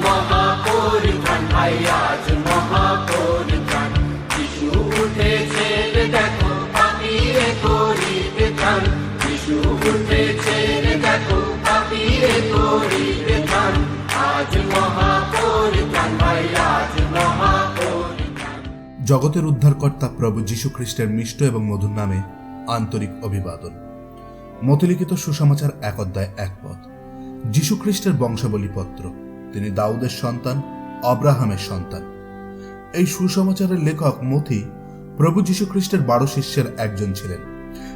মহাপরিত্রাণ ভাই আজ মহাপরিত্রাণ, যিশু উঠেছে দেখো পাপীরে করিতে ত্রাণ, যিশু উঠেছে দেখো পাপীরে করিতে ত্রাণ, আজ মহাপরিত্রাণ ভাই আজ মহাপরিত্রাণ। জগতের উদ্ধারকর্তা প্রভু যীশু খ্রিস্টের মিষ্ট এবং মধুর নামে আন্তরিক অভিবাদন। মতিলিখিত সুসমাচার 1 অধ্যায় 1 পদ। যীশু খ্রিস্টের বংশাবলী পত্র। তিনি দাউদের সন্তান, আব্রাহামের সন্তান। এই সুসমাচারের লেখক মথি প্রভু যীশু খ্রিস্টের 12 শিষ্যের একজন ছিলেন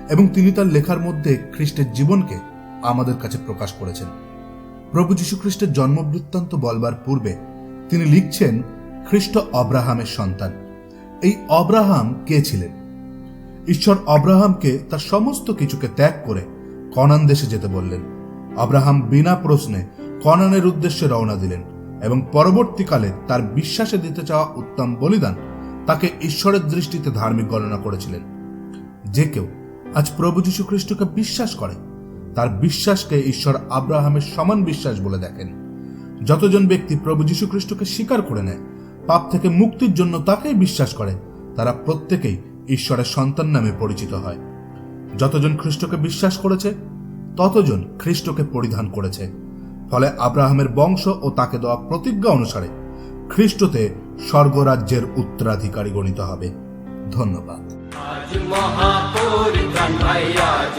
এবং তিনি তার লেখার মধ্যে খ্রিস্টের জীবনকে আমাদের কাছে প্রকাশ করেছেন। প্রভু যীশু খ্রিস্টের জন্মবৃত্তান্ত বলবার পূর্বে তিনি লিখছেন খ্রিস্ট আব্রাহামের সন্তান। এই আব্রাহাম কে ছিলেন? ঈশ্বর আব্রাহামকে তার সমস্ত কিছুকে ত্যাগ করে কনান দেশে যেতে বললেন। আব্রাহাম বিনা প্রশ্নে কনানের উদ্দেশ্যে রওনা দিলেন এবং পরবর্তীকালে তার বিশ্বাসে দিতে চাওয়া উত্তম বলিদান তাকে ঈশ্বরের দৃষ্টিতে ধার্মিক গণনা করেছিলেন। যে কেউ আজ প্রভু যীশু খ্রিস্টকে বিশ্বাস করে তার বিশ্বাসকে ঈশ্বর আব্রাহামের সমান বিশ্বাস বলে দেখেন। যতজন ব্যক্তি প্রভু যীশু খ্রিস্টকে স্বীকার করে নেয়, পাপ থেকে মুক্তির জন্য তাকেই বিশ্বাস করে, তারা প্রত্যেকেই ঈশ্বরের সন্তান নামে পরিচিত হয়। যতজন খ্রিস্টকে বিশ্বাস করেছে ততজন খ্রিস্টকে পরিধান করেছে। ফলে আব্রাহামের বংশ ও তাকে দেওয়া প্রতিজ্ঞা অনুসারে খ্রিস্টতে স্বর্গরাজ্যের উত্তরাধিকারী গণিত হবে। ধন্যবাদ। আজ মহাপরিত্রাণ ভাই আজ